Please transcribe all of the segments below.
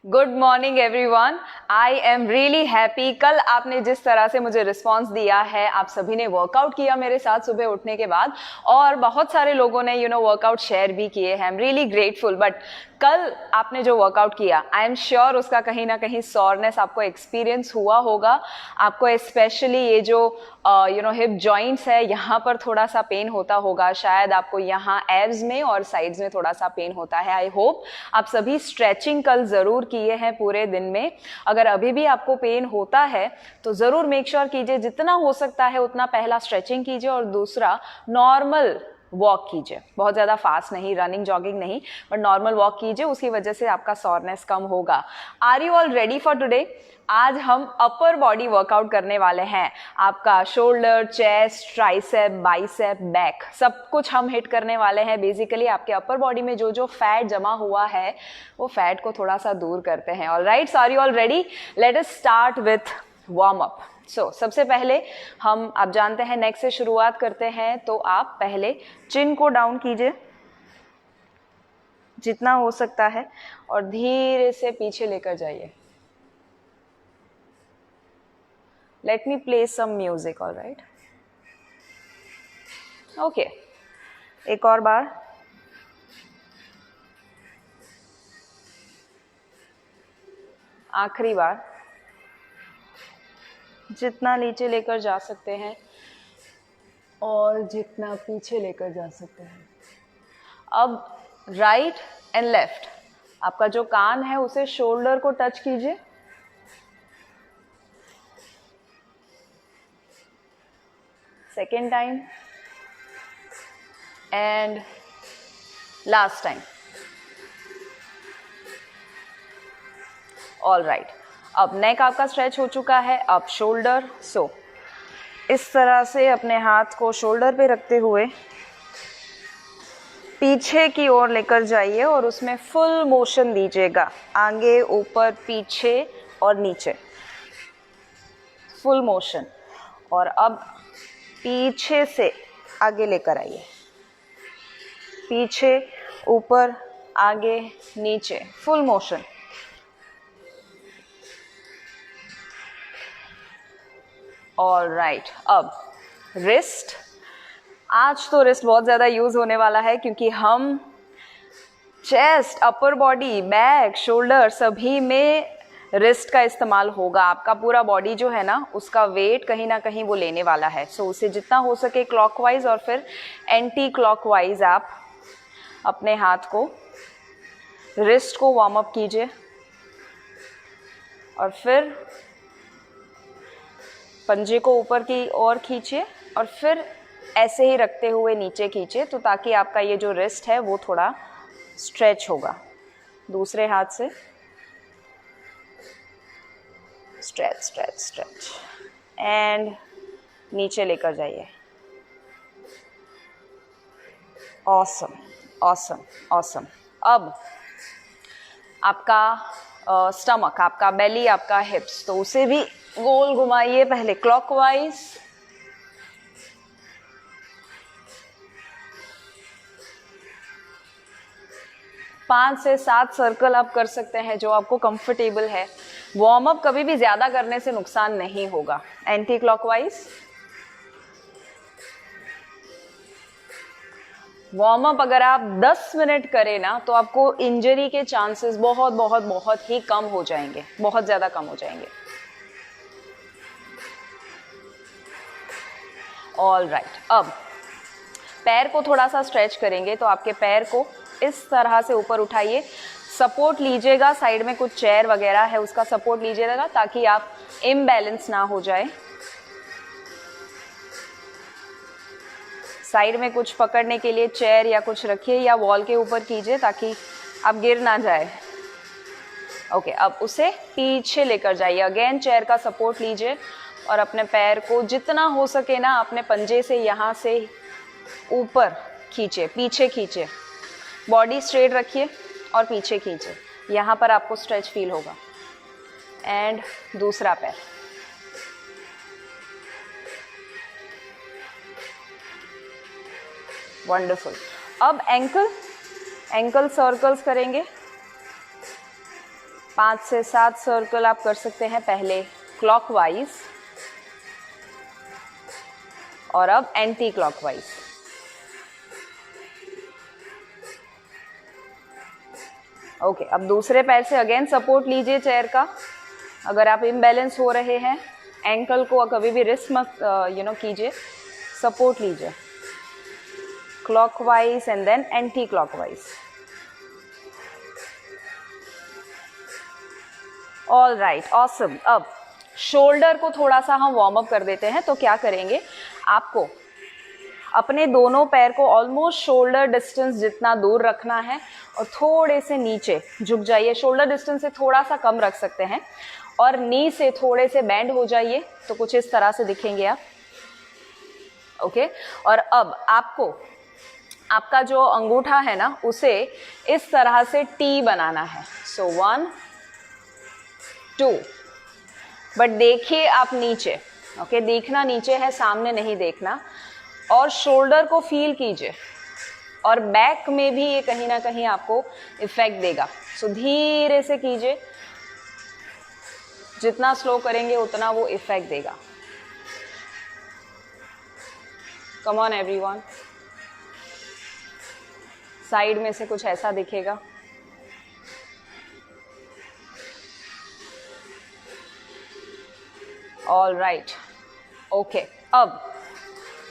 Good morning everyone. I am really happy. कल आपने जिस तरह से मुझे रिस्पॉन्स दिया है, आप सभी ने वर्कआउट किया मेरे साथ सुबह उठने के बाद, और बहुत सारे लोगों ने वर्कआउट शेयर भी किए हैं। I am really grateful. But कल आपने जो वर्कआउट किया, आई एम श्योर उसका कहीं ना कहीं सॉरनेस आपको एक्सपीरियंस हुआ होगा। आपको स्पेशली ये जो हिप जॉइंट्स है, यहाँ पर थोड़ा सा पेन होता होगा। शायद आपको यहाँ एब्स में और साइड्स में थोड़ा सा पेन होता है। आई होप आप सभी स्ट्रेचिंग कल जरूर किए हैं पूरे दिन में। अगर अभी भी आपको पेन होता है तो जरूर मेक श्योर कीजिए, जितना हो सकता है उतना पहला स्ट्रेचिंग कीजिए और दूसरा नॉर्मल वॉक कीजिए। बहुत ज़्यादा फास्ट नहीं, रनिंग जॉगिंग नहीं, बट नॉर्मल वॉक कीजिए। उसकी वजह से आपका सॉरनेस कम होगा। Are you all ready for today? आज हम अपर बॉडी वर्कआउट करने वाले हैं। आपका shoulder, chest, tricep, bicep, back, सब कुछ हम हिट करने वाले हैं। बेसिकली आपके अपर बॉडी में जो जो फैट जमा हुआ है वो फैट को थोड़ा सा दूर करते हैं। Alright, so are you all ready? Let us start with warm up. सबसे पहले हम, आप जानते हैं, नेक से शुरुआत करते हैं। तो आप पहले चिन को डाउन कीजिए जितना हो सकता है और धीरे से पीछे लेकर जाइए। Let me play some music, all right? Okay. एक और बार। आखिरी बार। जितना नीचे लेकर जा सकते हैं और जितना पीछे लेकर जा सकते हैं। अब राइट एंड लेफ्ट, आपका जो कान है उसे शोल्डर को टच कीजिए। Second time and last time. All right, अब नेक आपका स्ट्रेच हो चुका है। अब शोल्डर। इस तरह से अपने हाथ को शोल्डर पे रखते हुए पीछे की ओर लेकर जाइए और उसमें फुल मोशन दीजिएगा। आगे, ऊपर, पीछे और नीचे, फुल मोशन। और अब पीछे से आगे लेकर आइए। पीछे, ऊपर, आगे, नीचे, फुल मोशन। ऑल राइट, अब रिस्ट। आज तो रिस्ट बहुत ज़्यादा यूज़ होने वाला है क्योंकि हम chest, upper body, back, shoulder सभी में रिस्ट का इस्तेमाल होगा। आपका पूरा बॉडी जो है ना, उसका वेट कहीं ना कहीं वो लेने वाला है। उसे जितना हो सके क्लॉकवाइज और फिर एंटी क्लॉकवाइज आप अपने हाथ को, रिस्ट को वार्म अप कीजिए और फिर पंजे को ऊपर की ओर खींचिए और फिर ऐसे ही रखते हुए नीचे खींचिए, तो ताकि आपका ये जो रिस्ट है वो थोड़ा स्ट्रेच होगा। दूसरे हाथ से स्ट्रेच स्ट्रेच स्ट्रेच एंड नीचे लेकर जाइए। Awesome awesome awesome. अब आपका स्टमक, आपका बेली, आपका हिप्स, तो उसे भी गोल घुमाइए। पहले क्लॉकवाइज, पांच से 7 सर्कल आप कर सकते हैं जो आपको कंफर्टेबल है। वार्म अप कभी भी ज्यादा करने से नुकसान नहीं होगा। Anti clockwise. वार्म अप अगर आप 10 मिनट करें ना, तो आपको इंजरी के चांसेस बहुत बहुत बहुत ही कम हो जाएंगे, बहुत ज्यादा कम हो जाएंगे। ऑल राइट, अब पैर को थोड़ा सा स्ट्रेच करेंगे। तो आपके पैर को इस तरह से ऊपर उठाइए, सपोर्ट लीजिएगा। साइड में कुछ चेयर वगैरह है, उसका सपोर्ट लीजिएगा ताकि आप इम्बैलेंस ना हो जाए। साइड में कुछ पकड़ने के लिए चेयर या कुछ रखिए या वॉल के ऊपर कीजिए ताकि आप गिर ना जाए। ओके, अब उसे पीछे लेकर जाइए। अगेन चेयर का सपोर्ट लीजिए और अपने पैर को जितना हो सके ना अपने पंजे से यहाँ से ऊपर खींचे, पीछे खींचे। बॉडी स्ट्रेट रखिए और पीछे खींचे। यहाँ पर आपको स्ट्रेच फील होगा। एंड दूसरा पैर। वंडरफुल। अब एंकल सर्कल्स करेंगे। 5 से 7 सर्कल आप कर सकते हैं, पहले क्लॉकवाइज और अब एंटी क्लॉकवाइज। ओके, अब दूसरे पैर से अगेन सपोर्ट लीजिए चेयर का। अगर आप इम्बैलेंस हो रहे हैं, एंकल को कभी भी रिस्क मत कीजिए, सपोर्ट लीजिए। Clockwise and then anti clockwise. All right, awesome. अब शोल्डर को थोड़ा सा हम वार्म अप कर देते हैं। तो क्या करेंगे, आपको अपने दोनों पैर को ऑलमोस्ट शोल्डर डिस्टेंस जितना दूर रखना है और थोड़े से नीचे झुक जाइए। शोल्डर डिस्टेंस से थोड़ा सा कम रख सकते हैं और नी से थोड़े से बैंड हो जाइए, तो कुछ इस तरह से दिखेंगे आप। ओके, और अब आपको आपका जो अंगूठा है ना, उसे इस तरह से टी बनाना है। सो 1 2, बट देखिए आप नीचे। ओके, देखना नीचे है, सामने नहीं देखना। और शोल्डर को फील कीजिए और बैक में भी ये कहीं ना कहीं आपको इफेक्ट देगा। सो धीरे से कीजिए, जितना स्लो करेंगे उतना वो इफेक्ट देगा। कम ऑन एवरीवन, साइड में से कुछ ऐसा दिखेगा। All right, okay. अब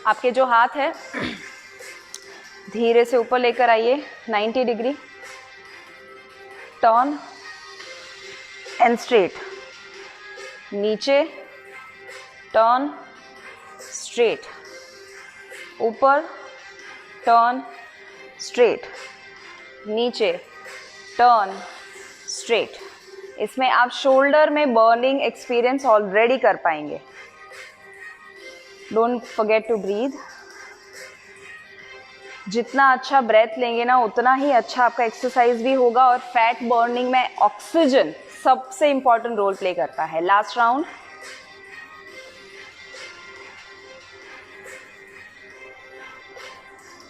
आपके जो हाथ है धीरे से ऊपर लेकर आइए, 90 डिग्री, टर्न एंड स्ट्रेट, नीचे, टर्न, स्ट्रेट, ऊपर, टर्न, स्ट्रेट, नीचे, टर्न, स्ट्रेट। इसमें आप शोल्डर में बर्निंग एक्सपीरियंस ऑलरेडी कर पाएंगे। Don't forget to breathe. जितना अच्छा ब्रेथ लेंगे ना, उतना ही अच्छा आपका एक्सरसाइज भी होगा। और फैट बर्निंग में ऑक्सीजन सबसे इंपॉर्टेंट रोल प्ले करता है। Last round.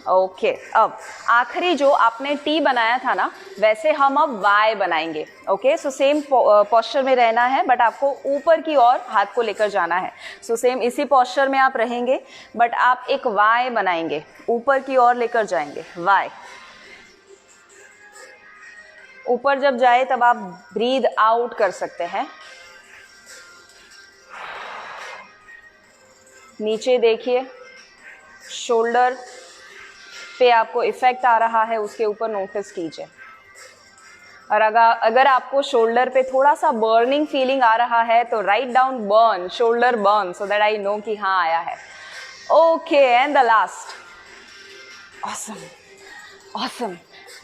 ओके, अब आखिरी जो आपने टी बनाया था ना, वैसे हम अब वाई बनाएंगे। ओके, सो सेम पोस्चर में रहना है, बट आपको ऊपर की ओर हाथ को लेकर जाना है। सो सेम इसी पोस्चर में आप रहेंगे, बट आप एक वाई बनाएंगे, ऊपर की ओर लेकर जाएंगे। वाई, ऊपर जब जाए तब आप ब्रीद आउट कर सकते हैं। नीचे देखिए, शोल्डर पे आपको इफेक्ट आ रहा है, उसके ऊपर नोटिस कीजिए। और अगर आपको शोल्डर पे थोड़ा सा बर्निंग फीलिंग आ रहा है तो write down burn, shoulder burn, so that I know कि हाँ आया है। Okay, and the last. Awesome, awesome.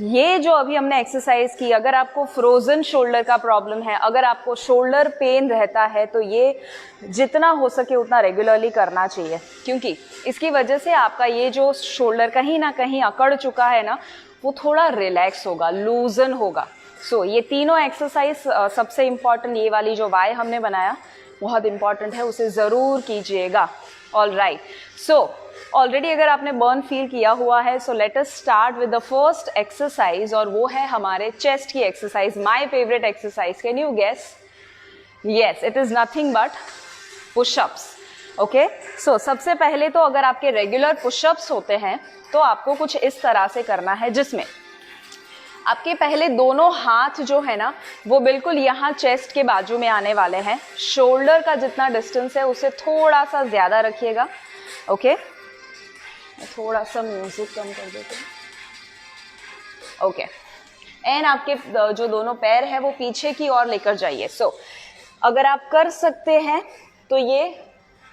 ये जो अभी हमने एक्सरसाइज की, अगर आपको फ्रोजन शोल्डर का प्रॉब्लम है, अगर आपको शोल्डर पेन रहता है, तो ये जितना हो सके उतना रेगुलरली करना चाहिए, क्योंकि इसकी वजह से आपका ये जो शोल्डर कहीं ना कहीं अकड़ चुका है ना, वो थोड़ा रिलैक्स होगा, लूजन होगा। सो ये तीनों एक्सरसाइज सबसे इम्पॉर्टेंट, ये वाली जो वाई हमने बनाया बहुत इंपॉर्टेंट है, उसे ज़रूर कीजिएगा। ऑल राइट, सो ऑलरेडी अगर आपने बर्न फील किया हुआ है, so let us start with the first exercise, और वो है हमारे चेस्ट की exercise, my favourite exercise. Can you guess? Yes, it is nothing but pushups. Okay, so सबसे पहले तो अगर आपके रेगुलर पुशअप्स होते हैं तो आपको कुछ इस तरह से करना है, जिसमें आपके पहले दोनों हाथ जो है ना, वो बिल्कुल यहाँ चेस्ट के बाजू में आने वाले हैं। शोल्डर का जितना डिस्टेंस है उसे थोड़ा सा ज्यादा रखिएगा। ओके, थोड़ा सा म्यूजिक कम कर देते हैं। ओके, एंड आपके जो दोनों पैर हैं वो पीछे की ओर लेकर जाइए। सो अगर आप कर सकते हैं तो ये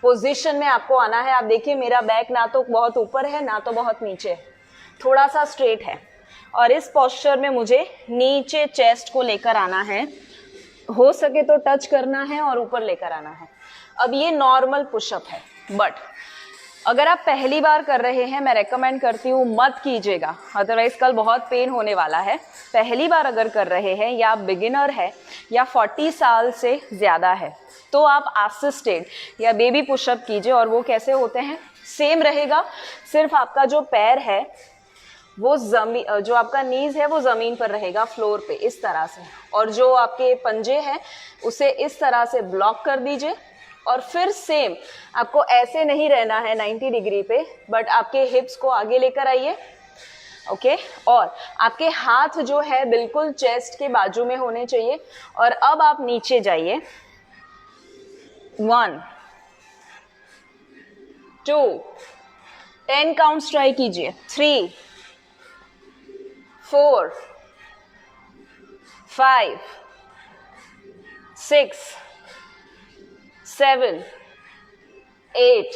पोजीशन में आपको आना है। आप देखिए मेरा बैक ना तो बहुत ऊपर है ना तो बहुत नीचे है, थोड़ा सा स्ट्रेट है, और इस पोस्चर में मुझे नीचे चेस्ट को लेकर आना है, हो सके तो टच करना है और ऊपर लेकर आना है। अब ये नॉर्मल पुशअप है, बट अगर आप पहली बार कर रहे हैं, मैं रेकमेंड करती हूँ मत कीजिएगा, अदरवाइज कल बहुत पेन होने वाला है। पहली बार अगर कर रहे हैं, या आप बिगिनर है, या 40 साल से ज़्यादा है, तो आप असिस्टेड या बेबी पुशअप कीजिए। और वो कैसे होते हैं? सेम रहेगा, सिर्फ आपका जो पैर है वो जो आपका नीज है वो जमीन पर रहेगा, फ्लोर पे, इस तरह से। और जो आपके पंजे हैं उसे इस तरह से ब्लॉक कर दीजिए। और फिर सेम आपको ऐसे नहीं रहना है 90 डिग्री पे, बट आपके हिप्स को आगे लेकर आइए, ओके। और आपके हाथ जो है बिल्कुल चेस्ट के बाजू में होने चाहिए। और अब आप नीचे जाइए। 1 2 10 काउंट्स ट्राई कीजिए। 3 4 5 6 7 8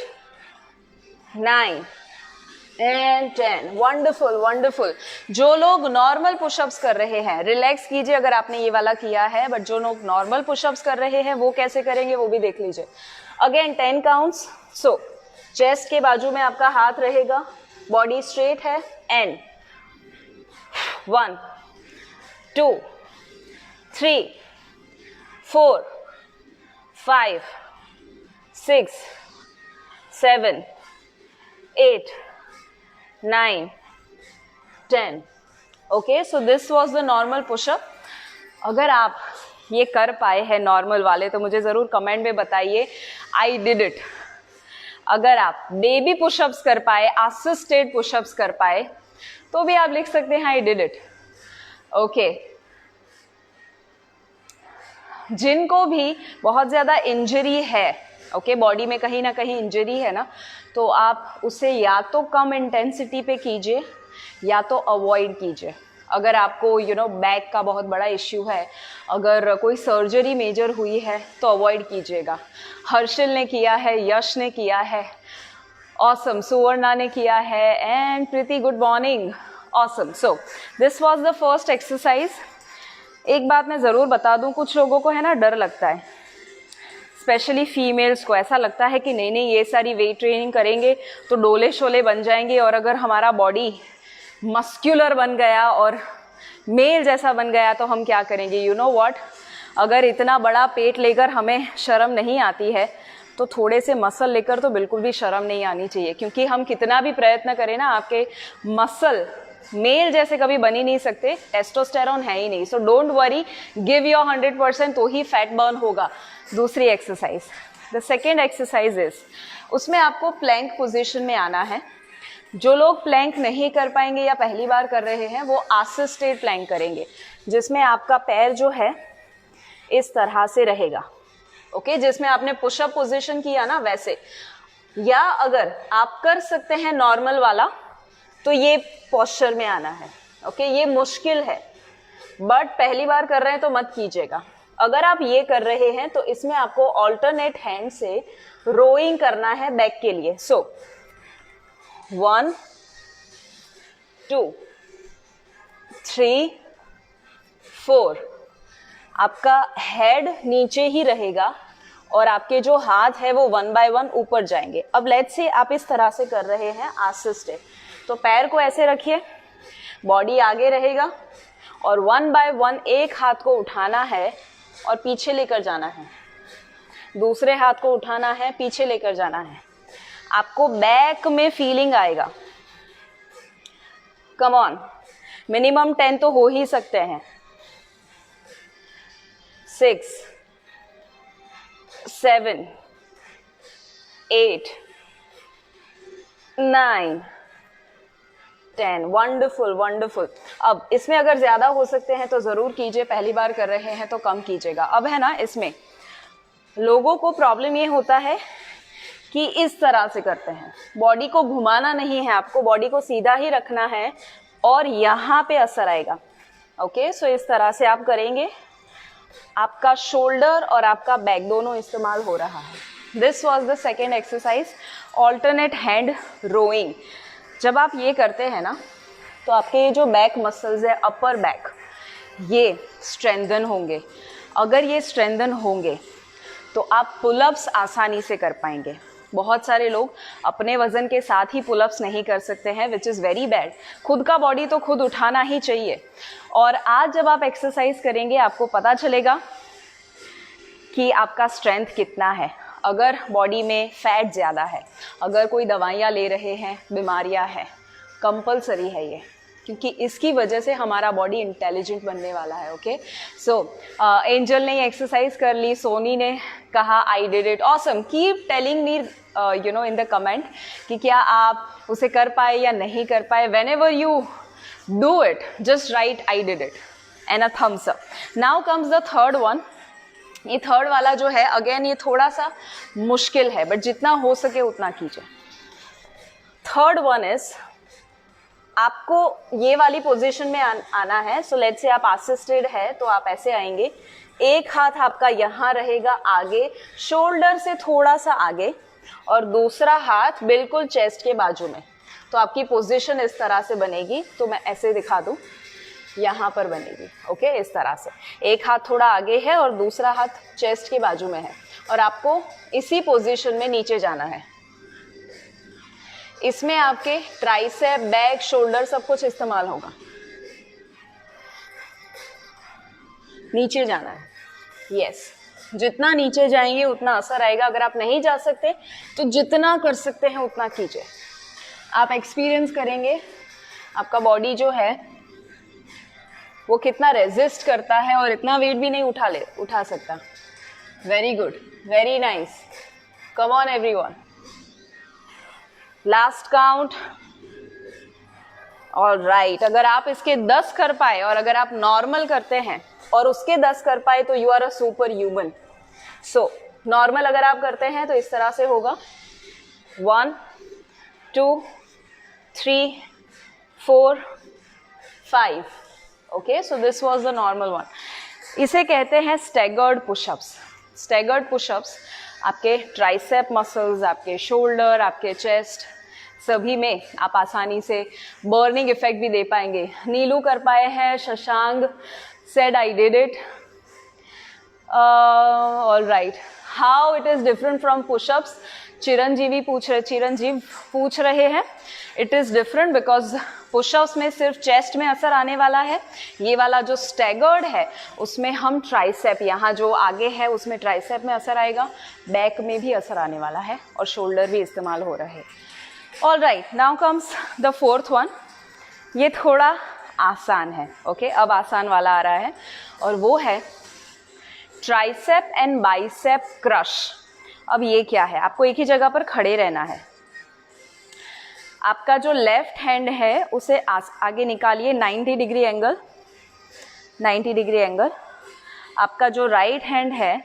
9 एंड 10। Wonderful wonderful. जो लोग नॉर्मल पुशअप्स कर रहे हैं, रिलैक्स कीजिए अगर आपने ये वाला किया है, बट जो लोग नॉर्मल पुशअप्स कर रहे हैं वो कैसे करेंगे वो भी देख लीजिए। Again 10 counts. सो चेस्ट के बाजू में आपका हाथ रहेगा, बॉडी स्ट्रेट है, and 1 2 3 4 5 6 7 8 9 10। Okay, so this was the normal pushup. अगर आप ये कर पाए हैं नॉर्मल वाले तो मुझे ज़रूर कमेंट में बताइए, आई डिड इट। अगर आप बेबी पुशअप्स कर पाए, असिस्टेड पुशअप्स कर पाए, तो भी आप लिख सकते हैं आई डिड इट। ओके, जिनको भी बहुत ज़्यादा इंजरी है, ओके, बॉडी में कहीं ना कहीं इंजरी है ना, तो आप उसे या तो कम इंटेंसिटी पे कीजिए या तो अवॉइड कीजिए। अगर आपको बैक का बहुत बड़ा इश्यू है, अगर कोई सर्जरी मेजर हुई है तो अवॉइड कीजिएगा। हर्षिल ने किया है, यश ने किया है, ऑसम, सुवर्णा ने किया है, and Preeti, good morning, awesome. So this was the first exercise. एक बात मैं ज़रूर बता दूं, कुछ लोगों को है ना डर लगता है, स्पेशली फीमेल्स को ऐसा लगता है कि नहीं नहीं ये सारी वेट ट्रेनिंग करेंगे तो डोले शोले बन जाएंगे, और अगर हमारा बॉडी मस्क्यूलर बन गया और मेल जैसा बन गया तो हम क्या करेंगे। यू नो व्हाट, अगर इतना बड़ा पेट लेकर हमें शर्म नहीं आती है तो थोड़े से मसल लेकर तो बिल्कुल भी शर्म नहीं आनी चाहिए, क्योंकि हम कितना भी प्रयत्न करें ना, आपके मसल मेल जैसे कभी बन ही नहीं सकते, टेस्टोस्टेरोन है ही नहीं। So don't worry, give your 100%, तो ही फैट बर्न होगा। दूसरी exercise, the second exercise is, उसमें आपको प्लैंक पोजीशन में आना है। जो लोग प्लैंक नहीं कर पाएंगे या पहली बार कर रहे हैं वो असिस्टेड प्लैंक करेंगे, जिसमें आपका पैर जो है इस तरह से रहेगा, ओके, जिसमें आपने पुशअप पोजीशन किया ना वैसे। या अगर आप कर सकते हैं नॉर्मल वाला तो ये पोस्चर में आना है, ओके। ये मुश्किल है बट पहली बार कर रहे हैं तो मत कीजिएगा। अगर आप ये कर रहे हैं तो इसमें आपको ऑल्टरनेट हैंड से रोइंग करना है बैक के लिए। सो 1 2 3 4, आपका हेड नीचे ही रहेगा और आपके जो हाथ है वो 1 बाय 1 ऊपर जाएंगे। अब लेट्स से आप इस तरह से कर रहे हैं असिस्टेड, तो पैर को ऐसे रखिए, बॉडी आगे रहेगा और 1 बाय 1 एक हाथ को उठाना है और पीछे लेकर जाना है, दूसरे हाथ को उठाना है, पीछे लेकर जाना है। आपको बैक में फीलिंग आएगा। कम ऑन, मिनिमम 10 तो हो ही सकते हैं। 6 7 8 9 10। Wonderful wonderful. अब इसमें अगर ज्यादा हो सकते हैं तो जरूर कीजिए, पहली बार कर रहे हैं तो कम कीजिएगा। अब है ना, इसमें लोगों को प्रॉब्लम ये होता है कि इस तरह से करते हैं, बॉडी को घुमाना नहीं है, आपको बॉडी को सीधा ही रखना है और यहाँ पे असर आएगा, ओके। सो इस तरह से आप करेंगे, आपका शोल्डर और आपका बैक दोनों इस्तेमाल हो रहा है। This was the second exercise, alternate hand rowing. जब आप ये करते हैं ना तो आपके ये जो बैक मसल्स है, अपर बैक, ये स्ट्रेंथन होंगे। अगर ये स्ट्रेंथन होंगे तो आप पुलअप्स आसानी से कर पाएंगे। बहुत सारे लोग अपने वजन के साथ ही पुलअप्स नहीं कर सकते हैं, विच इज़ वेरी बैड। खुद का बॉडी तो खुद उठाना ही चाहिए। और आज जब आप एक्सरसाइज करेंगे आपको पता चलेगा कि आपका स्ट्रेंथ कितना है। अगर बॉडी में फैट ज़्यादा है, अगर कोई दवाइयाँ ले रहे हैं, बीमारियाँ हैं, कंपलसरी है ये, क्योंकि इसकी वजह से हमारा बॉडी इंटेलिजेंट बनने वाला है. ओके, सो एंजल ने एक्सरसाइज कर ली, सोनी ने कहा आई did it, awesome. Keep telling me you know in the comment कि क्या आप उसे कर पाए या नहीं कर पाए. When ever you do it, just right I did it and a thumbs up. Now comes the third one. ये थर्ड वाला जो है, अगेन ये थोड़ा सा मुश्किल है, बट जितना हो सके उतना कीजिए. थर्ड वन इज, आपको ये वाली पोजीशन में आना है. सो लेट्स से आप असिस्टेड है तो आप ऐसे आएंगे. एक हाथ आपका यहाँ रहेगा आगे, शोल्डर से थोड़ा सा आगे, और दूसरा हाथ बिल्कुल चेस्ट के बाजू में. तो आपकी पोजीशन इस तरह से बनेगी. तो मैं ऐसे दिखा दूं, यहाँ पर बनेगी. ओके, इस तरह से एक हाथ थोड़ा आगे है और दूसरा हाथ चेस्ट के बाजू में है, और आपको इसी पोजीशन में नीचे जाना है. इसमें आपके ट्राइसेप, बैक, शोल्डर सब कुछ इस्तेमाल होगा. नीचे जाना है. यस, जितना नीचे जाएंगे उतना असर आएगा. अगर आप नहीं जा सकते तो जितना कर सकते हैं उतना कीजिए. आप एक्सपीरियंस करेंगे आपका बॉडी जो है वो कितना रेजिस्ट करता है, और इतना वेट भी नहीं उठा सकता. Very good, very nice. Come on everyone, last count. Alright, अगर आप इसके 10 कर पाए और अगर आप नॉर्मल करते हैं और उसके 10 कर पाए तो you are a super human. So normal अगर आप करते हैं तो इस तरह से होगा. 1 2 3 4 5. Okay, so this was the normal one. इसे कहते हैं स्टैगर्ड पुशअप्स. स्टैगर्ड पुशअप्स आपके ट्राइसेप मसल्स, आपके शोल्डर, आपके चेस्ट, सभी में आप आसानी से बर्निंग इफेक्ट भी दे पाएंगे. नीलू कर पाए हैं, Shashank said I did it. All right, how it is different from pushups. Chiranjeev पूछ रहे हैं. It is different because pushups में सिर्फ चेस्ट में असर आने वाला है. ये वाला जो स्टैगर्ड है उसमें हम ट्राइसेप, यहाँ जो आगे है उसमें ट्राइसेप में असर आएगा, बैक में भी असर आने वाला है, और शोल्डर भी इस्तेमाल हो रहे हैं. All right, now comes the fourth one. ये थोड़ा आसान है. ओके, अब आसान वाला आ रहा है, और वो है ट्राइसेप एंड बाइसेप क्रश. अब ये क्या है, आपको एक ही जगह पर खड़े रहना है. आपका जो लेफ्ट हैंड है उसे आगे निकालिए 90 डिग्री एंगल, 90 डिग्री एंगल. आपका जो राइट हैंड है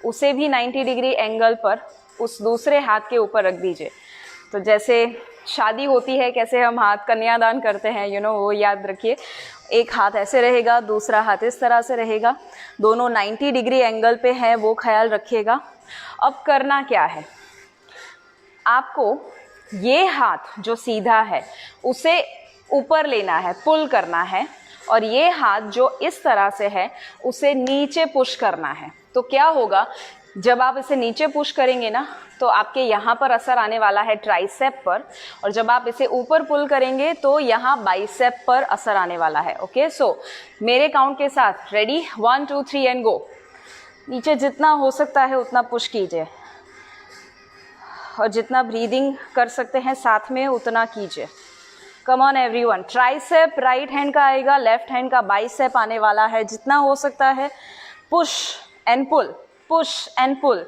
उसे भी 90 डिग्री एंगल पर उस दूसरे हाथ के ऊपर रख दीजिए. तो जैसे शादी होती है, कैसे हम हाथ कन्यादान करते हैं, यू नो, वो याद रखिए. एक हाथ ऐसे रहेगा, दूसरा हाथ इस तरह से रहेगा, दोनों 90 डिग्री एंगल पे है, वो ख्याल रखिएगा. अब करना क्या है, आपको ये हाथ जो सीधा है उसे ऊपर लेना है, पुल करना है, और ये हाथ जो इस तरह से है उसे नीचे पुश करना है. तो क्या होगा, जब आप इसे नीचे पुश करेंगे ना तो आपके यहाँ पर असर आने वाला है ट्राइसेप पर, और जब आप इसे ऊपर पुल करेंगे तो यहाँ बाइसेप पर असर आने वाला है. ओके, सो मेरे काउंट के साथ रेडी, 1 2 3 एंड गो. नीचे जितना हो सकता है उतना पुश कीजिए, और जितना ब्रीदिंग कर सकते हैं साथ में उतना कीजिए. Come on everyone. Tricep right hand का आएगा, लेफ्ट हैंड का बाइसेप आने वाला है. जितना हो सकता है push and pull, push and pull.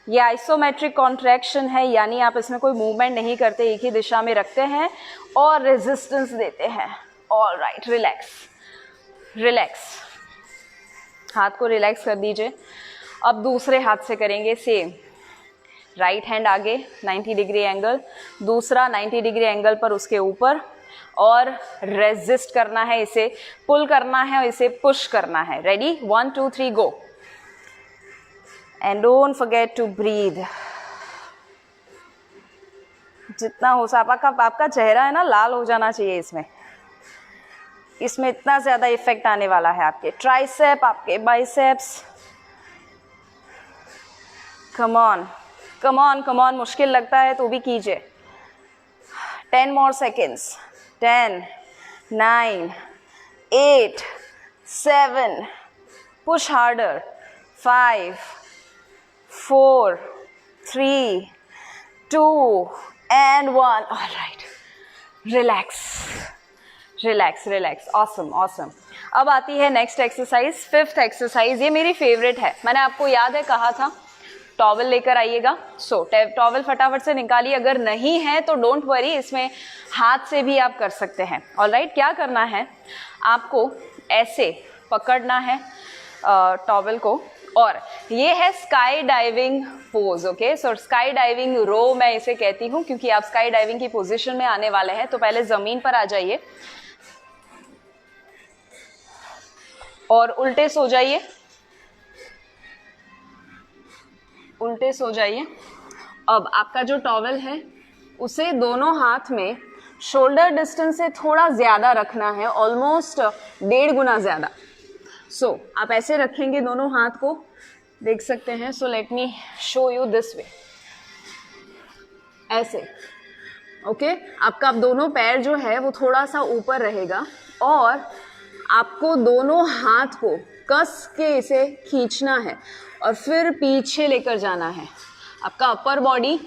ये आइसोमेट्रिक कॉन्ट्रैक्शन है, यानी आप इसमें कोई मूवमेंट नहीं करते, एक ही दिशा में रखते हैं और रेजिस्टेंस देते हैं. All right, relax relax. हाथ को रिलैक्स कर दीजिए. अब दूसरे हाथ से करेंगे सेम. राइट हैंड आगे 90 डिग्री एंगल, दूसरा 90 डिग्री एंगल पर उसके ऊपर, और रेजिस्ट करना है, इसे पुल करना है और इसे पुश करना है. Ready, 1 2 3 go. And don't forget to breathe. जितना हो आपका चेहरा है ना लाल हो जाना चाहिए. इसमें इतना ज़्यादा इफेक्ट आने वाला है आपके ट्राइसेप, आपके biceps. Come on come on come on. मुश्किल लगता है तो भी कीजिए. 10 more seconds. 10 9 8 7. push harder. 5 4 3 2 and 1. All right, relax. Relax relax, awesome awesome. अब आती है नेक्स्ट एक्सरसाइज, फिफ्थ एक्सरसाइज। ये मेरी फेवरेट है, मैंने आपको याद है कहा था टॉवल लेकर आइएगा। सो टॉवल फटाफट से निकालिए, अगर नहीं है तो डोंट वरी, इसमें हाथ से भी आप कर सकते हैं। ऑलराइट, क्या करना है आपको, ऐसे पकड़ना है टॉवल को, और ये है स्काई डाइविंग पोज। ओके, सो स्काई डाइविंग रो मैं इसे कहती हूँ, क्योंकि आप स्काई डाइविंग की पोजीशन में आने वाले हैं। तो पहले जमीन पर आ जाइए और उल्टे सो जाइए, उल्टे सो जाइए। अब आपका जो टॉवल है उसे दोनों हाथ में शोल्डर डिस्टेंस से थोड़ा ज्यादा रखना है, ऑलमोस्ट 1.5 गुना ज्यादा। सो आप ऐसे रखेंगे दोनों हाथ को, देख सकते हैं। So let me show you this way, ऐसे। ओके, आपका दोनों पैर जो है वो थोड़ा सा ऊपर रहेगा, और आपको दोनों हाथ को कस के इसे खींचना है और फिर पीछे लेकर जाना है। आपका अपर बॉडी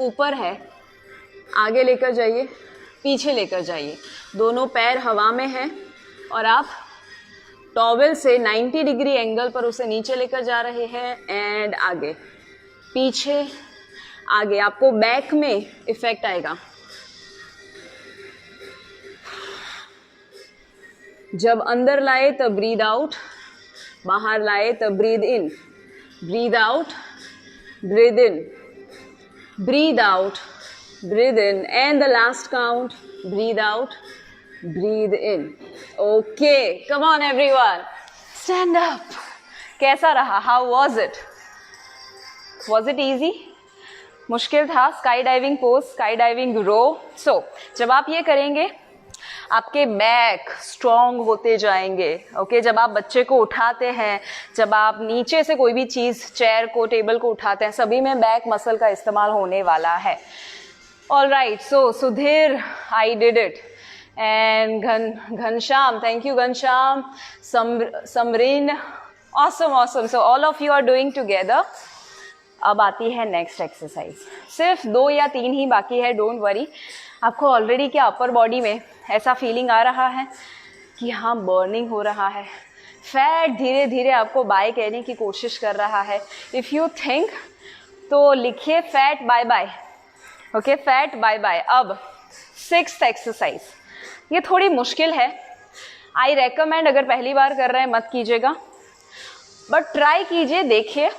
ऊपर है, आगे लेकर जाइए, पीछे लेकर जाइए, दोनों पैर हवा में हैं, और आप टॉवेल से 90 डिग्री एंगल पर उसे नीचे लेकर जा रहे हैं, एंड आगे, पीछे, आगे। आपको बैक में इफेक्ट आएगा। जब अंदर लाए तब ब्रीद आउट, बाहर लाए तब breathe in, breathe out, breathe in, breathe out, breathe in, and the last count, breathe out, breathe in. Okay, come on everyone, stand up. कैसा रहा? How was it? Was it easy? मुश्किल था? Sky diving pose, sky diving row. So जब आप ये करेंगे आपके back strong होते जाएंगे। ओके, जब आप बच्चे को उठाते हैं, जब आप नीचे से कोई भी चीज, चेयर को, टेबल को उठाते हैं, सभी में बैक मसल का इस्तेमाल होने वाला है। All right, so Sudhir, I did it, and Ghansham, thank you Ghansham, Samrin, awesome, awesome. So all of you are doing together. अब आती है नेक्स्ट एक्सरसाइज, सिर्फ 2 या 3 ही बाकी है, डोंट वरी। आपको ऑलरेडी क्या अपर बॉडी में ऐसा फीलिंग आ रहा है कि हाँ बर्निंग हो रहा है, फैट धीरे धीरे आपको बाय कहने की कोशिश कर रहा है। इफ़ यू थिंक तो लिखिए fat bye bye. Okay, fat bye bye. अब 6th एक्सरसाइज, ये थोड़ी मुश्किल है, आई रेकमेंड अगर पहली बार कर रहे हैं मत कीजिएगा, बट ट्राई कीजिए, देखिए।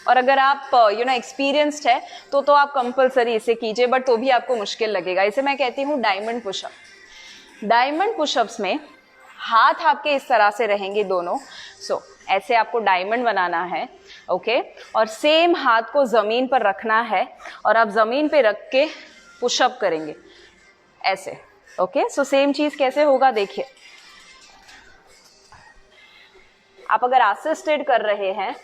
और अगर आप एक्सपीरियंस्ड है तो आप कंपलसरी इसे कीजिए, बट तो भी आपको मुश्किल लगेगा। इसे मैं कहती हूँ डायमंड पुशअप। डायमंड पुशअप्स में हाथ आपके इस तरह से रहेंगे दोनों। सो ऐसे आपको डायमंड बनाना है। ओके, और सेम हाथ को जमीन पर रखना है, और आप जमीन पे रख के पुशअप करेंगे ऐसे। ओके, सो सेम चीज कैसे होगा देखिए। आप अगर असिस्टेड कर रहे हैं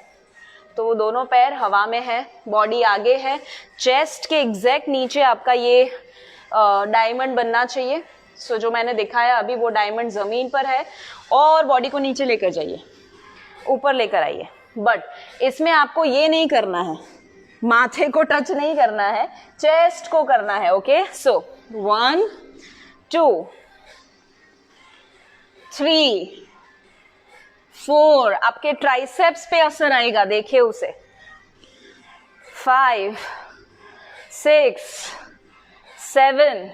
तो दोनों पैर हवा में है, बॉडी आगे है, चेस्ट के एग्जैक्ट नीचे आपका ये डायमंड बनना चाहिए। सो जो मैंने दिखाया अभी वो डायमंड जमीन पर है, और बॉडी को नीचे लेकर जाइए, ऊपर लेकर आइए। बट इसमें आपको ये नहीं करना है, माथे को टच नहीं करना है, चेस्ट को करना है। ओके, सो 1 2 3 4, आपके ट्राइसेप्स पे असर आएगा, देखिए उसे। 5 6 7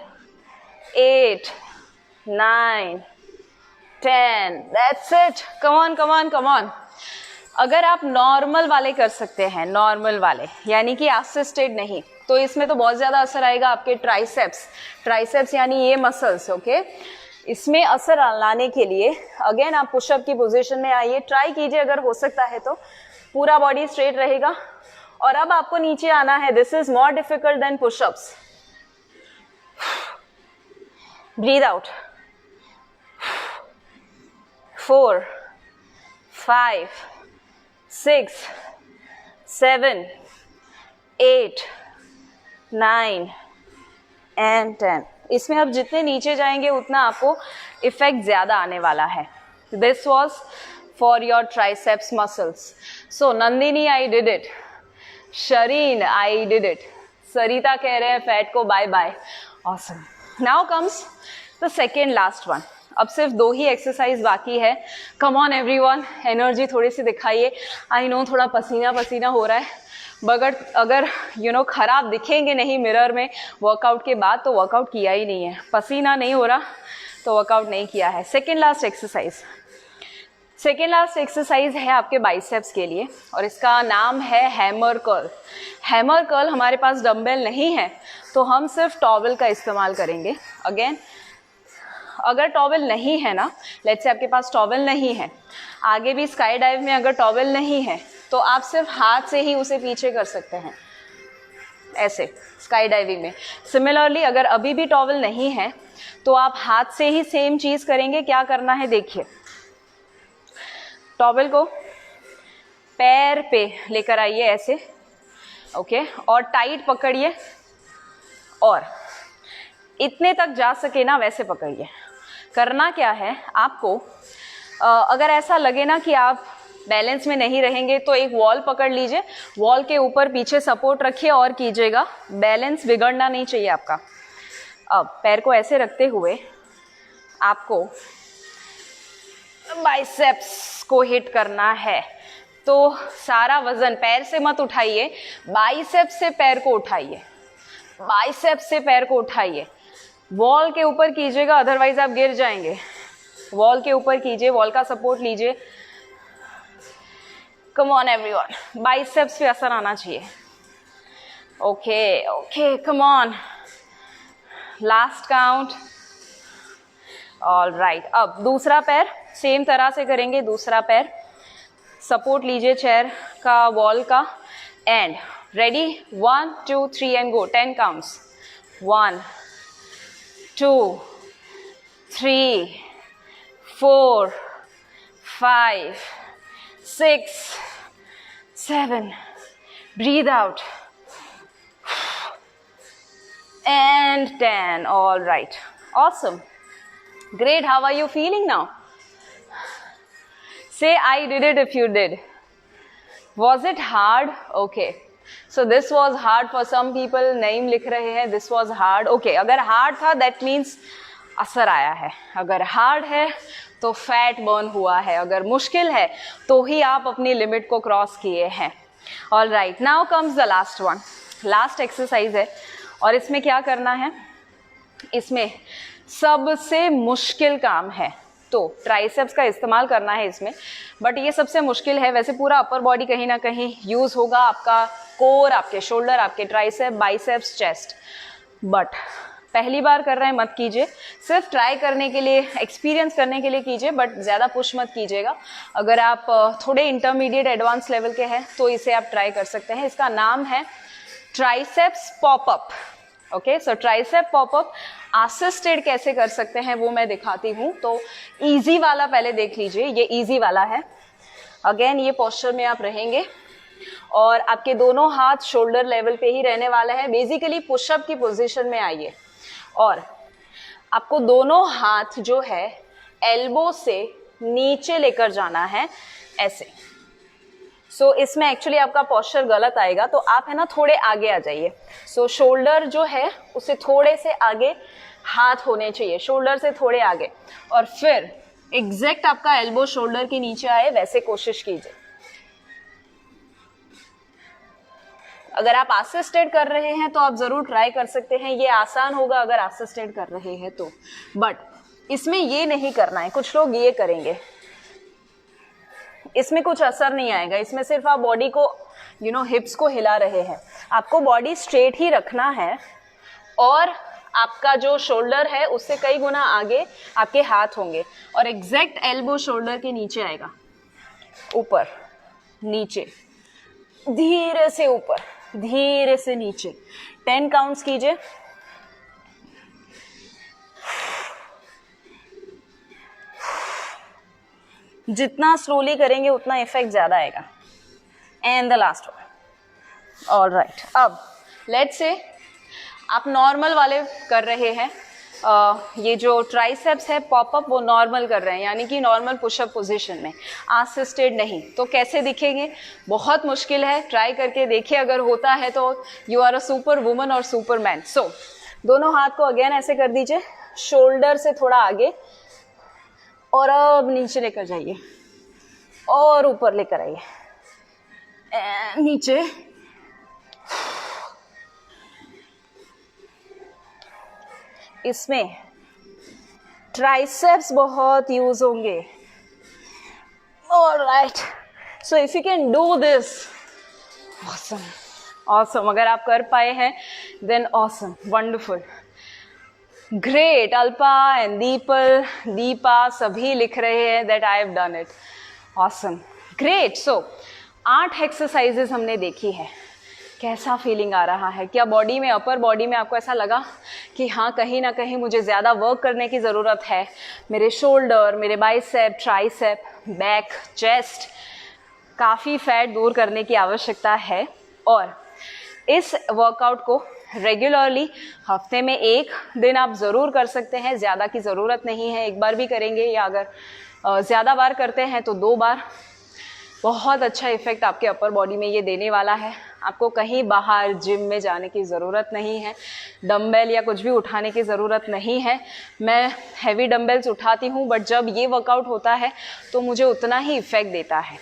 8 9 10, that's it. Come on, come on, come on. अगर आप नॉर्मल वाले कर सकते हैं, नॉर्मल वाले यानी कि असिस्टेड नहीं, तो इसमें तो बहुत ज्यादा असर आएगा आपके ट्राइसेप्स। ट्राइसेप्स यानी ये मसल्स। ओके, इसमें असर लाने के लिए अगेन आप पुशअप की पोजीशन में आइए, ट्राई कीजिए, अगर हो सकता है तो पूरा बॉडी स्ट्रेट रहेगा। और अब आपको नीचे आना है, this is more difficult than pushups. Breathe out, 4 5 6 7 8 9 and 10। इसमें अब जितने नीचे जाएंगे उतना आपको इफेक्ट ज्यादा आने वाला है। This was for your triceps muscles. So Nandini, I did it. Shareen, I did it. Sarita कह रहे हैं फैट को bye bye. Awesome. Now comes the second last one. अब सिर्फ 2 ही एक्सरसाइज बाकी है। कम ऑन एवरीवन, एनर्जी थोड़ी सी दिखाइए। आई नो थोड़ा पसीना पसीना हो रहा है, मगर अगर खराब दिखेंगे नहीं मिरर में वर्कआउट के बाद तो वर्कआउट किया ही नहीं है। पसीना नहीं हो रहा तो वर्कआउट नहीं किया है। सेकेंड लास्ट एक्सरसाइज है आपके बाइसेप्स के लिए और इसका नाम है हैमर कर्ल। हैमर कर्ल हमारे पास डंबल नहीं है तो हम सिर्फ टॉवल का इस्तेमाल करेंगे। अगेन, अगर टॉवल नहीं है ना, लेट्स से आपके पास टॉवल नहीं है, आगे भी स्काई डाइव में अगर टॉवल नहीं है तो आप सिर्फ हाथ से ही उसे पीछे कर सकते हैं, ऐसे स्काई डाइविंग में। सिमिलरली अगर अभी भी टॉवल नहीं है तो आप हाथ से ही सेम चीज करेंगे। क्या करना है देखिए, टॉवल को पैर पे लेकर आइए ऐसे, ओके, और टाइट पकड़िए और इतने तक जा सके ना वैसे पकड़िए। करना क्या है आपको, अगर ऐसा लगे ना कि आप बैलेंस में नहीं रहेंगे तो एक वॉल पकड़ लीजिए, वॉल के ऊपर पीछे सपोर्ट रखिए और कीजिएगा। बैलेंस बिगड़ना नहीं चाहिए आपका। अब पैर को ऐसे रखते हुए आपको बाइसेप्स को हिट करना है। तो सारा वजन पैर से मत उठाइए, बाइसेप्स से पैर को उठाइए, बाइसेप्स से पैर को उठाइए। वॉल के ऊपर कीजिएगा, अदरवाइज आप गिर जाएंगे। वॉल के ऊपर कीजिए, वॉल का सपोर्ट लीजिए। कम ऑन एवरीवन, बाइसेप्स पे असर आना चाहिए। Okay okay, come on, last count. All right, अब दूसरा पैर सेम तरह से करेंगे। दूसरा पैर सपोर्ट लीजिए चेयर का, वॉल का, and ready, 1 2 3 and go. 10 counts, 1 2 3 4 5 6 7, breathe out, and 10. All right, awesome, great. How are you feeling now? Say I did it if you did. Was it hard? Okay, so this was hard for some people. Naeem लिख रहे हैं this was hard. Okay, अगर hard था that means असर आया है। अगर hard है तो फैट बर्न हुआ है, अगर मुश्किल है तो ही आप अपनी लिमिट को क्रॉस किए हैं। All right, now comes the last one. Last exercise है और इसमें क्या करना है, इसमें सबसे मुश्किल काम है। तो ट्राइसेप्स का इस्तेमाल करना है इसमें, बट ये सबसे मुश्किल है। वैसे पूरा अपर बॉडी कहीं ना कहीं यूज होगा, आपका कोर, आपके शोल्डर, आपके ट्राइसेप, बाइसेप्स, चेस्ट, बट पहली बार कर रहे हैं मत कीजिए, सिर्फ ट्राई करने के लिए, एक्सपीरियंस करने के लिए कीजिए, बट ज़्यादा पुश मत कीजिएगा। अगर आप थोड़े इंटरमीडिएट एडवांस लेवल के हैं तो इसे आप ट्राई कर सकते हैं। इसका नाम है ट्राइसेप्स पॉपअप। ओके, सो ट्राइसेप पॉपअप असिस्टेड कैसे कर सकते हैं वो मैं दिखाती हूँ। तो इजी वाला पहले देख लीजिए, ये इजी वाला है। अगेन ये पोस्चर में आप रहेंगे और आपके दोनों हाथ शोल्डर लेवल पे ही रहने वाले हैं। बेसिकली पुशअप की पोजीशन में आइए और आपको दोनों हाथ जो है एल्बो से नीचे लेकर जाना है ऐसे। सो इसमें एक्चुअली आपका पोस्चर गलत आएगा, तो आप है ना थोड़े आगे आ जाइए। सो शोल्डर जो है उसे थोड़े से आगे हाथ होने चाहिए, शोल्डर से थोड़े आगे, और फिर एग्जैक्ट आपका एल्बो शोल्डर के नीचे आए वैसे कोशिश कीजिए। अगर आप असिस्टेड कर रहे हैं तो आप जरूर ट्राई कर सकते हैं, ये आसान होगा अगर असिस्टेड कर रहे हैं तो, बट इसमें ये नहीं करना है। कुछ लोग ये करेंगे, इसमें कुछ असर नहीं आएगा, इसमें सिर्फ आप बॉडी को हिप्स को हिला रहे हैं। आपको बॉडी स्ट्रेट ही रखना है और आपका जो शोल्डर है उससे कई गुना आगे आपके हाथ होंगे और एग्जैक्ट एल्बो शोल्डर के नीचे आएगा, ऊपर नीचे, धीरे से ऊपर, धीरे से नीचे। 10 काउंट्स कीजिए। जितना स्लोली करेंगे उतना इफेक्ट ज्यादा आएगा। And the last one. All right, अब लेट्स से आप नॉर्मल वाले कर रहे हैं, ये जो ट्राइसेप्स है पॉपअप वो नॉर्मल कर रहे हैं, यानी कि नॉर्मल पुशअप पोजीशन में, असिस्टेड नहीं। तो कैसे दिखेंगे? बहुत मुश्किल है, ट्राई करके देखिए, अगर होता है तो you are a super woman और सुपर मैन। सो दोनों हाथ को अगेन ऐसे कर दीजिए, शोल्डर से थोड़ा आगे, और अब नीचे लेकर जाइए और ऊपर लेकर आइए, नीचे। इसमें ट्राइसेप्स बहुत यूज होंगे। Alright, so if you can do this, awesome awesome. अगर आप कर पाए हैं then awesome, wonderful, great. Alpa and Deepa सभी लिख रहे हैं that I have done it, awesome, great. So 8 exercises हमने देखी है। कैसा फीलिंग आ रहा है? क्या बॉडी में, अपर बॉडी में आपको ऐसा लगा कि हाँ कहीं ना कहीं मुझे ज़्यादा वर्क करने की ज़रूरत है? मेरे शोल्डर, मेरे बाइसेप, ट्राइसेप, बैक, चेस्ट, काफ़ी फैट दूर करने की आवश्यकता है। और इस वर्कआउट को रेगुलरली हफ्ते में 1 दिन आप ज़रूर कर सकते हैं, ज़्यादा की ज़रूरत नहीं है। 1 बार भी करेंगे या अगर ज़्यादा बार करते हैं तो 2 बार। बहुत अच्छा इफेक्ट आपके अपर बॉडी में ये देने वाला है। आपको कहीं बाहर जिम में जाने की ज़रूरत नहीं है, डंबल या कुछ भी उठाने की ज़रूरत नहीं है। मैं हैवी डंबल्स उठाती हूँ बट जब ये वर्कआउट होता है तो मुझे उतना ही इफेक्ट देता है।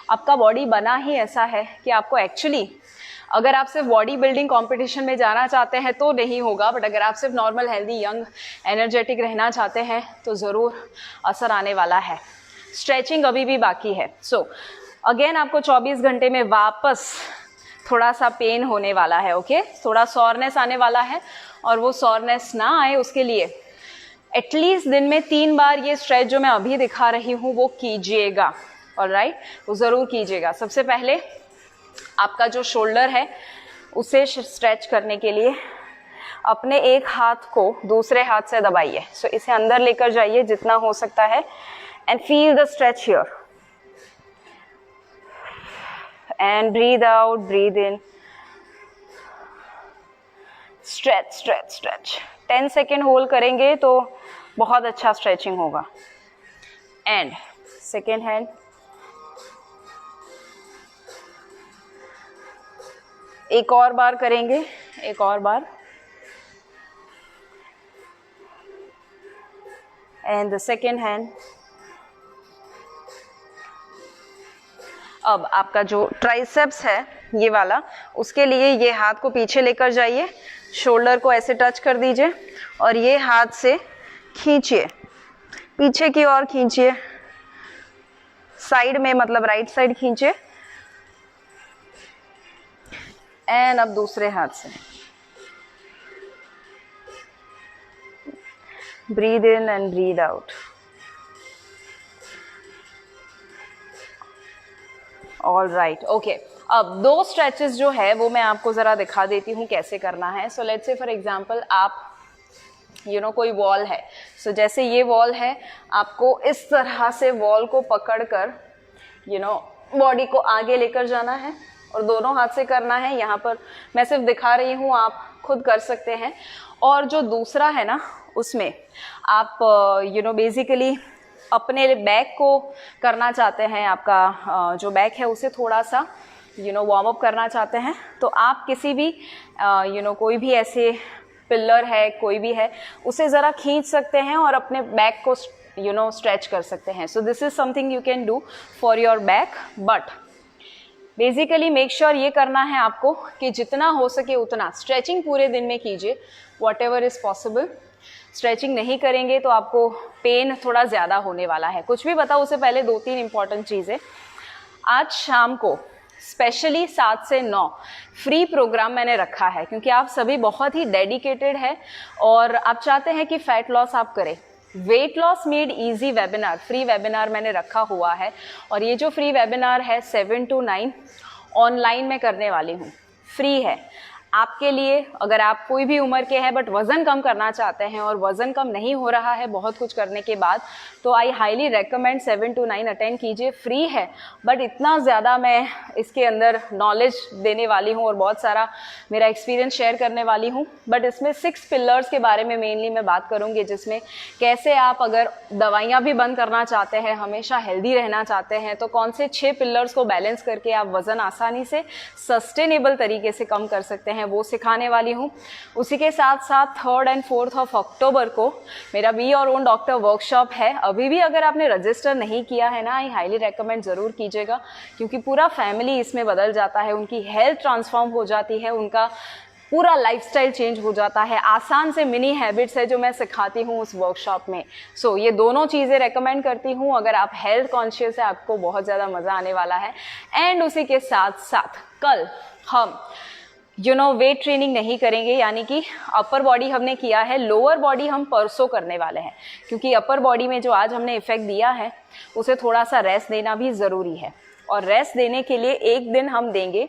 आपका बॉडी बना ही ऐसा है कि आपको एक्चुअली, अगर आप सिर्फ बॉडी बिल्डिंग कंपटीशन में जाना चाहते हैं तो नहीं होगा, बट अगर आप सिर्फ नॉर्मल हेल्दी यंग एनर्जेटिक रहना चाहते हैं तो ज़रूर असर आने वाला है। स्ट्रेचिंग अभी भी बाकी है। सो अगेन आपको 24 घंटे में वापस थोड़ा सा पेन होने वाला है, ओके, थोड़ा सॉरनेस आने वाला है। और वो सॉरनेस ना आए उसके लिए एटलीस्ट दिन में 3 बार ये स्ट्रेच जो मैं अभी दिखा रही हूँ वो कीजिएगा। ऑलराइट, वो ज़रूर कीजिएगा। सबसे पहले आपका जो शोल्डर है उसे स्ट्रेच करने के लिए अपने एक हाथ को दूसरे हाथ से दबाइए। सो इसे अंदर लेकर जाइए जितना हो सकता है and feel the stretch here and breathe out, breathe in, stretch stretch stretch। 10 second hold करेंगे तो बहुत अच्छा स्ट्रेचिंग होगा। एंड सेकेंड हैंड, एक और बार करेंगे, एक और बार, एंड द सेकेंड हैंड। अब आपका जो ट्राइसेप्स है ये वाला, उसके लिए ये हाथ को पीछे लेकर जाइए, शोल्डर को ऐसे टच कर दीजिए और ये हाथ से खींचिए, पीछे की ओर खींचिए, साइड में मतलब राइट साइड खींचिए। एंड अब दूसरे हाथ से breathe in and breathe out. All right, okay. अब 2 स्ट्रेचेस जो है वो मैं आपको ज़रा दिखा देती हूँ कैसे करना है। So let's say for example आप कोई वॉल है। सो जैसे ये वॉल है, आपको इस तरह से वॉल को पकड़कर बॉडी को आगे लेकर जाना है और दोनों हाथ से करना है। यहाँ पर मैं सिर्फ दिखा रही हूँ, आप खुद कर सकते हैं। और जो दूसरा है ना, उसमें आप बेसिकली अपने बैक को करना चाहते हैं, आपका जो बैक है उसे थोड़ा सा वार्म अप करना चाहते हैं, तो आप किसी भी कोई भी ऐसे पिलर है, कोई भी है, उसे ज़रा खींच सकते हैं और अपने बैक को स्ट्रेच कर सकते हैं। So this is something you can do for your back. But basically make sure ये करना है आपको कि जितना हो सके उतना स्ट्रेचिंग पूरे दिन में कीजिए, what ever is possible. Stretching नहीं करेंगे तो आपको पेन थोड़ा ज़्यादा होने वाला है। कुछ भी बताओ उससे पहले 2-3 इंपॉर्टेंट चीज़ें। आज शाम को स्पेशली 7 से 9 फ्री प्रोग्राम मैंने रखा है, क्योंकि आप सभी बहुत ही डेडिकेटेड है और आप चाहते हैं कि फैट लॉस आप करें। Weight loss made easy webinar, free webinar मैंने रखा हुआ है और ये जो फ्री वेबिनार है 7 to 9 ऑनलाइन में करने वाली हूँ, फ्री है आपके लिए। अगर आप कोई भी उम्र के हैं बट वज़न कम करना चाहते हैं और वज़न कम नहीं हो रहा है बहुत कुछ करने के बाद, तो I highly recommend 7 to 9 attend कीजिए, फ्री है। बट इतना ज़्यादा मैं इसके अंदर नॉलेज देने वाली हूँ और बहुत सारा मेरा एक्सपीरियंस शेयर करने वाली हूँ, बट इसमें 6 पिलर्स के बारे में मेनली मैं बात करूँगी, जिसमें कैसे आप अगर दवाइयाँ भी बंद करना चाहते हैं, हमेशा हेल्दी रहना चाहते हैं, तो कौन से 6 पिलर्स को बैलेंस करके आप वज़न आसानी से सस्टेनेबल तरीके से कम कर सकते हैं, वो सिखाने वाली हूँ। उसी के साथ साथ 3rd and 4th of October को मेरा be your own doctor workshop है। अभी भी अगर आपने रजिस्टर नहीं किया है ना, आई हाईली रेकमेंड ज़रूर कीजिएगा, क्योंकि पूरा फैमिली इसमें बदल जाता है, उनकी हेल्थ ट्रांसफॉर्म हो जाती है, उनका पूरा लाइफस्टाइल चेंज हो जाता है। आसान से मिनी हैबिट्स है जो मैं सिखाती हूँ उस वर्कशॉप में। सो ये दोनों चीज़ें रेकमेंड करती हूँ। अगर आप हेल्थ कॉन्शियस है, आपको बहुत ज़्यादा मज़ा आने वाला है। एंड उसी के साथ साथ कल हम वेट ट्रेनिंग नहीं करेंगे, यानी कि अपर बॉडी हमने किया है, लोअर बॉडी हम परसों करने वाले हैं, क्योंकि अपर बॉडी में जो आज हमने इफेक्ट दिया है उसे थोड़ा सा रेस्ट देना भी ज़रूरी है, और रेस्ट देने के लिए एक दिन हम देंगे।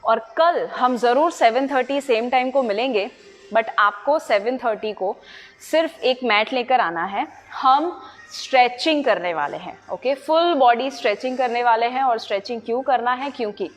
और कल हम ज़रूर 7:30 सेम टाइम को मिलेंगे, बट आपको 7:30 को सिर्फ एक मैट लेकर आना है। हम स्ट्रेचिंग करने वाले हैं, ओके, फुल बॉडी स्ट्रेचिंग करने वाले हैं। और स्ट्रेचिंग क्यों करना है? क्योंकि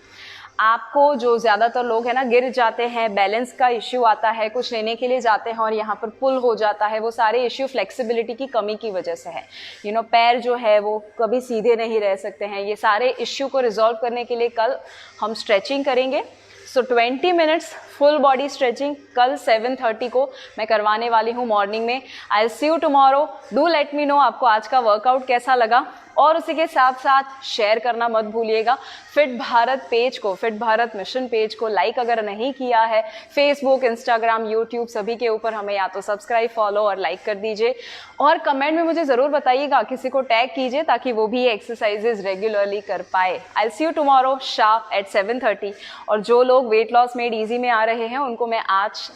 आपको जो ज़्यादातर लोग हैं ना गिर जाते हैं, बैलेंस का इश्यू आता है, कुछ लेने के लिए जाते हैं और यहाँ पर पुल हो जाता है, वो सारे इश्यू फ्लेक्सिबिलिटी की कमी की वजह से है। पैर जो है वो कभी सीधे नहीं रह सकते हैं। ये सारे इश्यू को रिजॉल्व करने के लिए कल हम स्ट्रेचिंग करेंगे। सो 20 मिनट्स फुल बॉडी स्ट्रेचिंग कल 7:30 को मैं करवाने वाली हूँ मॉर्निंग में। I will see you tomorrow. Do let me know आपको आज का वर्कआउट कैसा लगा, और उसी के साथ साथ शेयर करना मत भूलिएगा। फिट भारत पेज को, फिट भारत मिशन पेज को लाइक अगर नहीं किया है, फेसबुक, इंस्टाग्राम, यूट्यूब सभी के ऊपर हमें या तो सब्सक्राइब, फॉलो और लाइक कर दीजिए। और कमेंट में मुझे ज़रूर बताइएगा, किसी को टैग कीजिए ताकि वो भी एक्सरसाइजेज रेगुलरली कर पाए। I will see you tomorrow sharp eight 7:30। और जो लोग वेट लॉस मेड ईजी में आ रहे हैं उनको मैं आज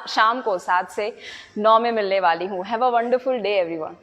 शाम को 7 से 9 में मिलने वाली हूँ। Have a wonderful day everyone.